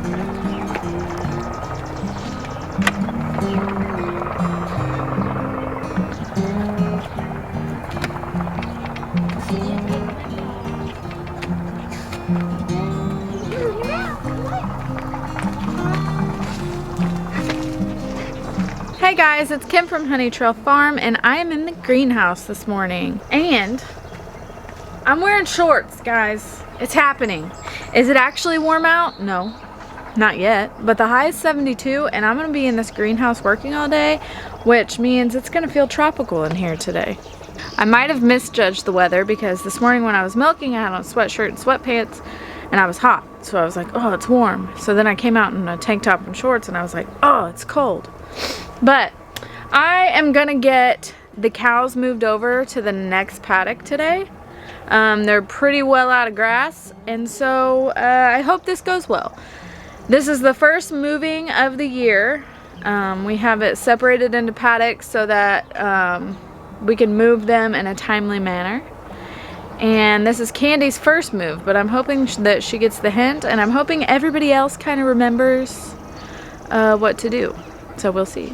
Hey guys, it's Kim from Honey Trail Farm, and I am in the greenhouse this morning. And I'm wearing shorts, guys. It's happening. Is it actually warm out? No, not yet. But the high is 72, and I'm gonna be in this greenhouse working all day, which means it's gonna feel tropical in here today. I might have misjudged the weather because this morning when I was milking, I had on a sweatshirt and sweatpants, and I was hot. So I was like, oh, it's warm. So then I came out in a tank top and shorts, and I was like, oh, it's cold. But I am gonna get the cows moved over to the next paddock today. They're pretty well out of grass, and so I hope this goes well. This is the first moving of the year. We have it separated into paddocks so that we can move them in a timely manner. And this is Candy's first move, but I'm hoping that she gets the hint, and I'm hoping everybody else kind of remembers what to do. So we'll see.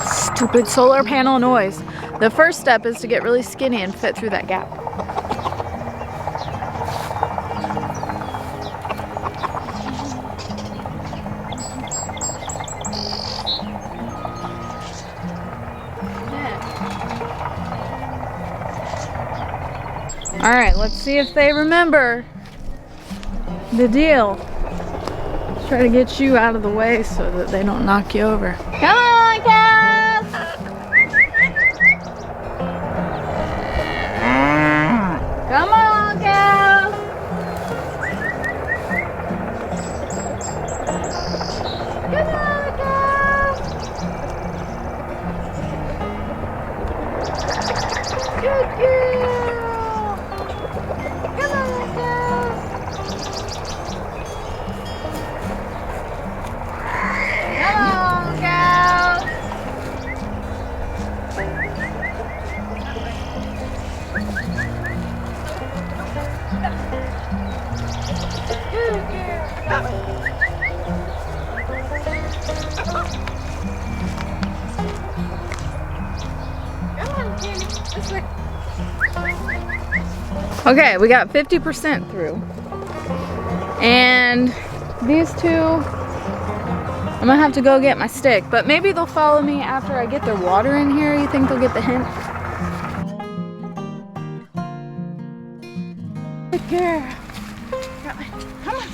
Stupid solar panel noise. The first step is to get really skinny and fit through that gap. All right, let's see if they remember the deal. Try to get you out of the way so that they don't knock you over. Come on, cows! Come on, cows! Come on, cows! Good girl! Come on, cows! Okay, we got 50% through. And these two, I'm gonna have to go get my stick, but maybe they'll follow me after I get their water in here. You think they'll get the hint? Good girl. Come on.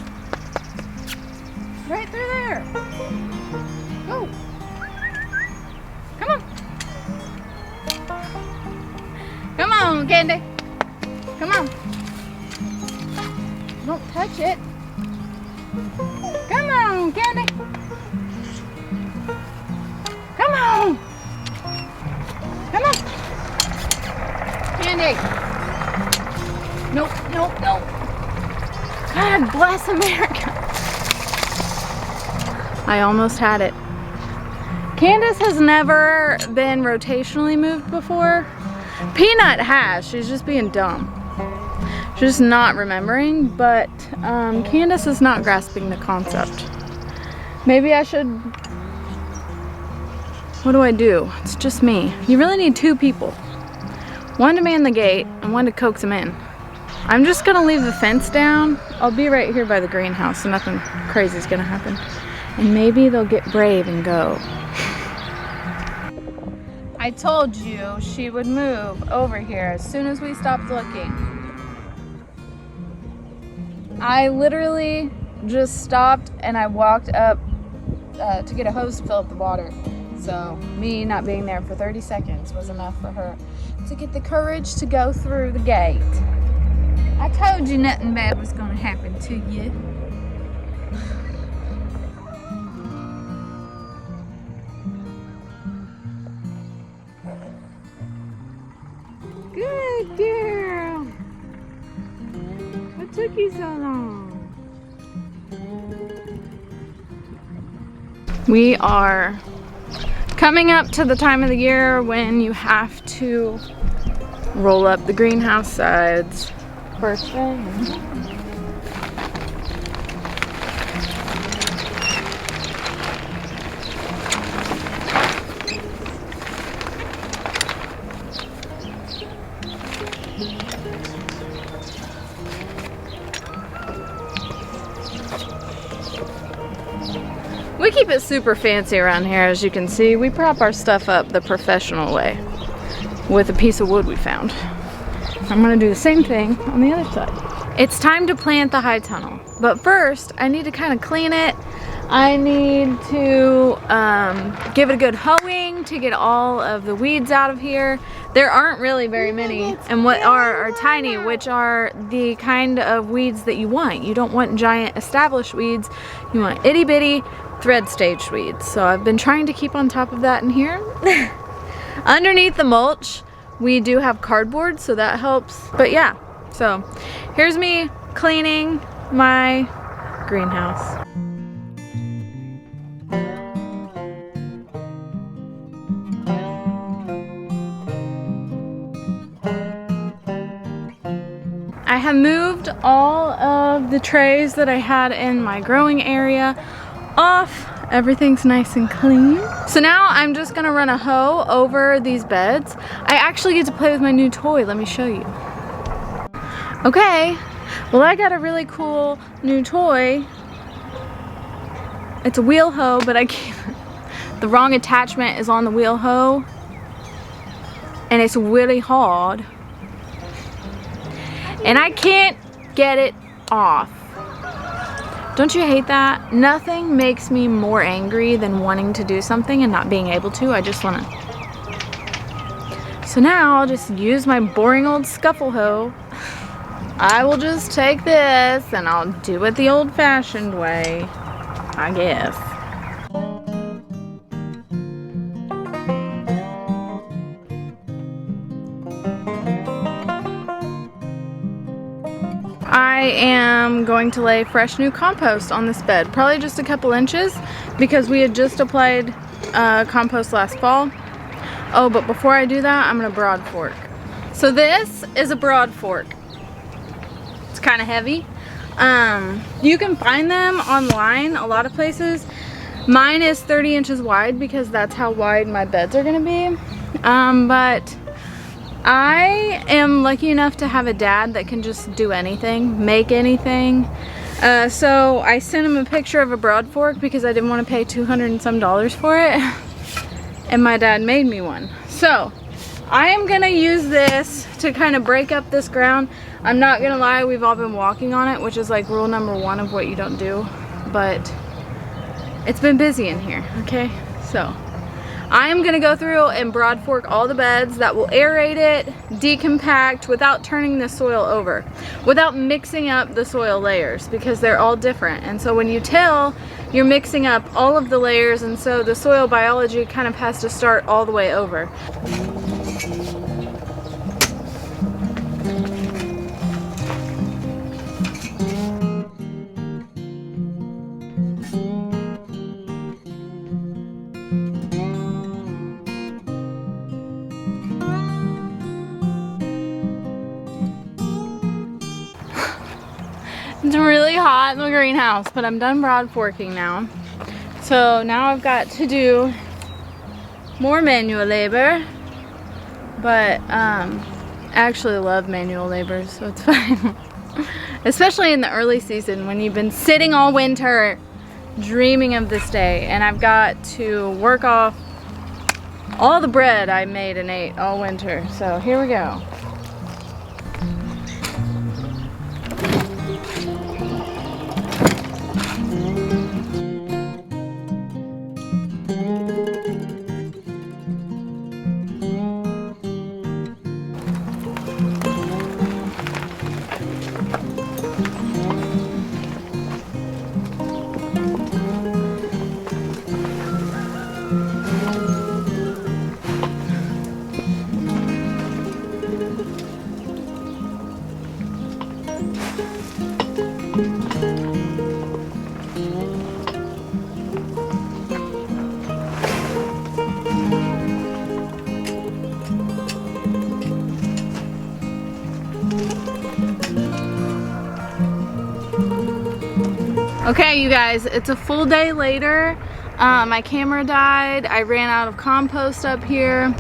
Right through there. Go. Come on. Come on, Candy. Come on. Don't touch it. Come on, Candy. Come on. Come on. Candy. Nope, nope, nope. God bless America. I almost had it. Candace has never been rotationally moved before. Peanut has. She's just being dumb. She's just not remembering, but Candace is not grasping the concept. Maybe I should... What do I do? It's just me. You really need two people. One to man the gate and one to coax him in. I'm just gonna leave the fence down. I'll be right here by the greenhouse, so nothing crazy is gonna happen. And maybe they'll get brave and go. I told you she would move over here as soon as we stopped looking. I literally just stopped and I walked up to get a hose to fill up the water. So me not being there for 30 seconds was enough for her to get the courage to go through the gate. I told you nothing bad was gonna happen to you. Good girl. What took you so long? We are coming up to the time of the year when you have to roll up the greenhouse sides. First thing. We keep it super fancy around here, as you can see. We prop our stuff up the professional way with a piece of wood we found. I'm gonna do the same thing on the other side. It's time to plant the high tunnel, but first I need to kind of clean it. I need to give it a good hoeing to get all of the weeds out of here. There aren't really very many, and what are tiny, which are the kind of weeds that you want. You don't want giant established weeds. You want itty bitty thread stage weeds. So I've been trying to keep on top of that in here. Underneath the mulch, we do have cardboard, so that helps. But yeah, so here's me cleaning my greenhouse. I have moved all of the trays that I had in my growing area off. Everything's nice and clean. So now I'm just gonna run a hoe over these beds. I actually get to play with my new toy. Let me show you. Okay, well, I got a really cool new toy. It's a wheel hoe, but I can't. The wrong attachment is on the wheel hoe, and it's really hard. And I can't get it off. Don't you hate that? Nothing makes me more angry than wanting to do something and not being able to. I just wanna. So now I'll just use my boring old scuffle hoe. I will just take this and I'll do it the old-fashioned way, I guess. I am going to lay fresh new compost on this bed, probably just a couple inches because we had just applied compost last fall. Oh, but before I do that, I'm gonna broad fork. So this is a broad fork. It's kind of heavy. You can find them online a lot of places. Mine is 30 inches wide because that's how wide my beds are gonna be. But I am lucky enough to have a dad that can just do anything, make anything. So I sent him a picture of a broad fork because I didn't want to pay $200 and some for it. And my dad made me one. So I am gonna use this to kind of break up this ground. I'm not gonna lie, we've all been walking on it, which is like rule number 1 of what you don't do. But it's been busy in here, okay? So I am gonna go through and broad fork all the beds. That will aerate it, decompact without turning the soil over, without mixing up the soil layers because they're all different. And so when you till, you're mixing up all of the layers, and so the soil biology kind of has to start all the way over. It's really hot in the greenhouse, but I'm done broad forking now. So now I've got to do more manual labor, but I actually love manual labor, so it's fine. Especially in the early season when you've been sitting all winter dreaming of this day, and I've got to work off all the bread I made and ate all winter. So here we go. Okay, you guys, it's a full day later. My camera died. I ran out of compost up here.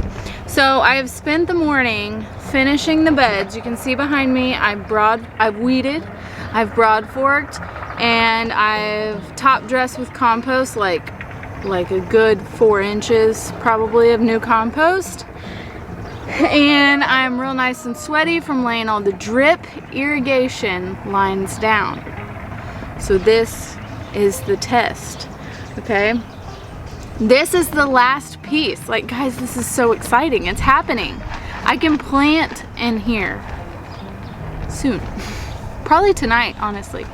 So I have spent the morning finishing the beds. You can see behind me, I've weeded, I've broad forked, and I've top dressed with compost, like a good 4 inches probably of new compost. And I'm real nice and sweaty from laying all the drip irrigation lines down. So this is the test, okay? This is the last piece. Like, guys, this is so exciting. It's happening. I can plant in here soon. Probably tonight, honestly.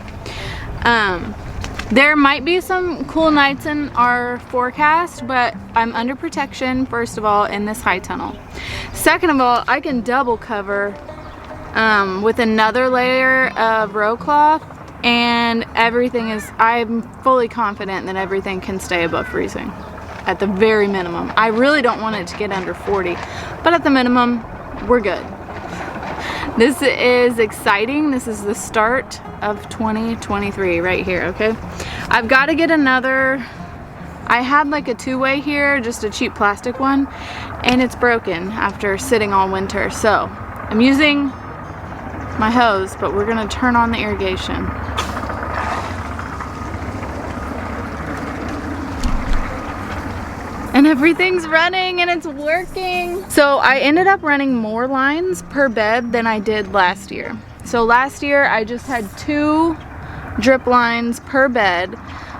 There might be some cool nights in our forecast, but I'm under protection, first of all, in this high tunnel. Second of all, I can double cover with another layer of row cloth, and everything is, I'm fully confident that everything can stay above freezing at the very minimum. I really don't want it to get under 40, but at the minimum, we're good. This is exciting. This is the start of 2023 right here, okay? I've got to get another, I had like a 2-way here, just a cheap plastic one, and it's broken after sitting all winter. So I'm using my hose, but we're gonna turn on the irrigation. And everything's running and it's working. So I ended up running more lines per bed than I did last year. So last year I just had 2 drip lines per bed,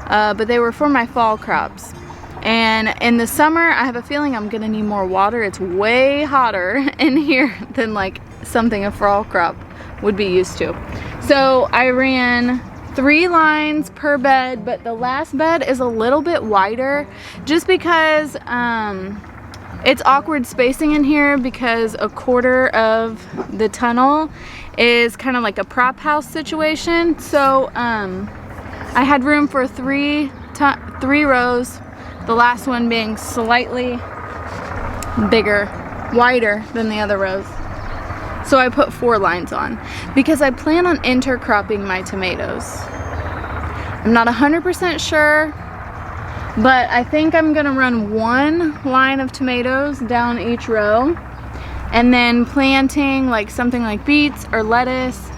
but they were for my fall crops. And in the summer, I have a feeling I'm gonna need more water. It's way hotter in here than like something a fall crop would be used to. So I ran 3 lines per bed, but the last bed is a little bit wider just because it's awkward spacing in here because a quarter of the tunnel is kind of like a prop house situation. So I had room for 3 rows, the last one being slightly bigger, wider than the other rows. So I put 4 lines on because I plan on intercropping my tomatoes. I'm not 100% sure, but I think I'm gonna run 1 line of tomatoes down each row and then planting like something like beets or lettuce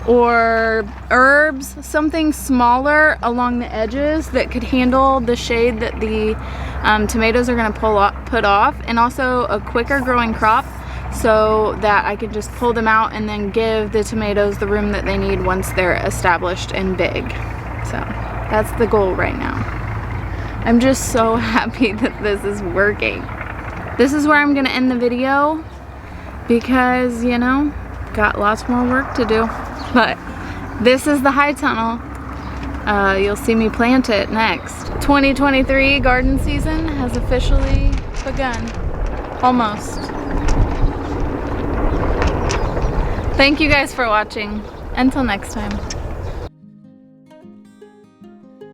or herbs, something smaller along the edges that could handle the shade that the tomatoes are gonna put off, and also a quicker growing crop, so that I could just pull them out and then give the tomatoes the room that they need once they're established and big. So that's the goal right now. I'm just so happy that this is working. This is where I'm gonna end the video because, you know, got lots more work to do. But this is the high tunnel. You'll see me plant it next. 2023 garden season has officially begun. Almost. Thank you guys for watching. Until next time.